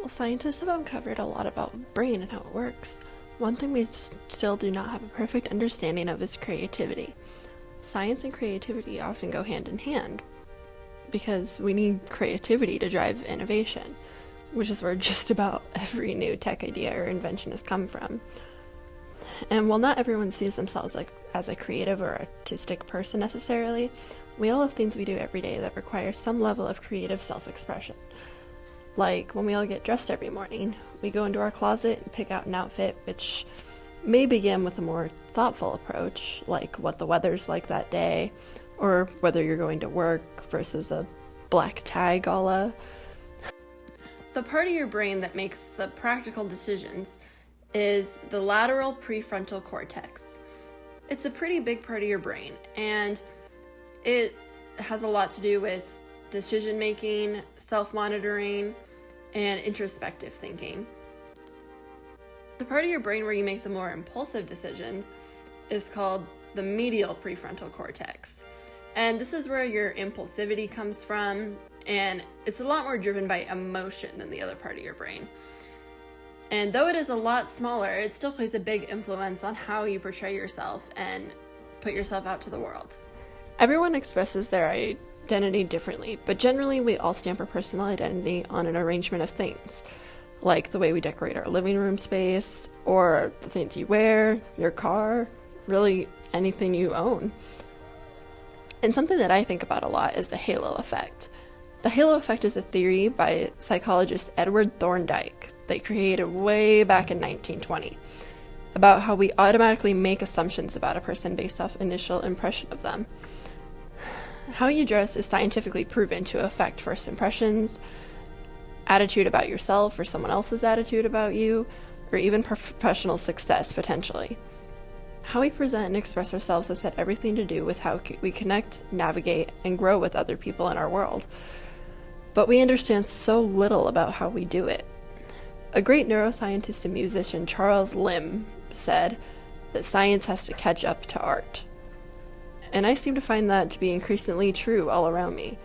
Well, scientists have uncovered a lot about the brain and how it works. One thing we still do not have a perfect understanding of is creativity. Science and creativity often go hand in hand because we need creativity to drive innovation, which is where just about every new tech idea or invention has come from. And while not everyone sees themselves as a creative or artistic person necessarily, we all have things we do every day that require some level of creative self-expression. Like when we all get dressed every morning, we go into our closet and pick out an outfit which may begin with a more thoughtful approach, like what the weather's like that day, or whether you're going to work versus a black tie gala. The part of your brain that makes the practical decisions is the lateral prefrontal cortex. It's a pretty big part of your brain, and it has a lot to do with decision making, self-monitoring, and introspective thinking. The part of your brain where you make the more impulsive decisions is called the medial prefrontal cortex. And this is where your impulsivity comes from, and it's a lot more driven by emotion than the other part of your brain. And though it is a lot smaller, it still plays a big influence on how you portray yourself and put yourself out to the world. Everyone expresses their identity differently, but generally we all stamp our personal identity on an arrangement of things, like the way we decorate our living room space, or the things you wear, your car, really anything you own. And something that I think about a lot is the halo effect. The halo effect is a theory by psychologist Edward Thorndike they created way back in 1920 about how we automatically make assumptions about a person based off initial impression of them. How you dress is scientifically proven to affect first impressions, attitude about yourself or someone else's attitude about you, or even professional success potentially. How we present and express ourselves has had everything to do with how we connect, navigate, and grow with other people in our world. But we understand so little about how we do it. A great neuroscientist and musician, Charles Limb, said that science has to catch up to art. And I seem to find that to be increasingly true all around me.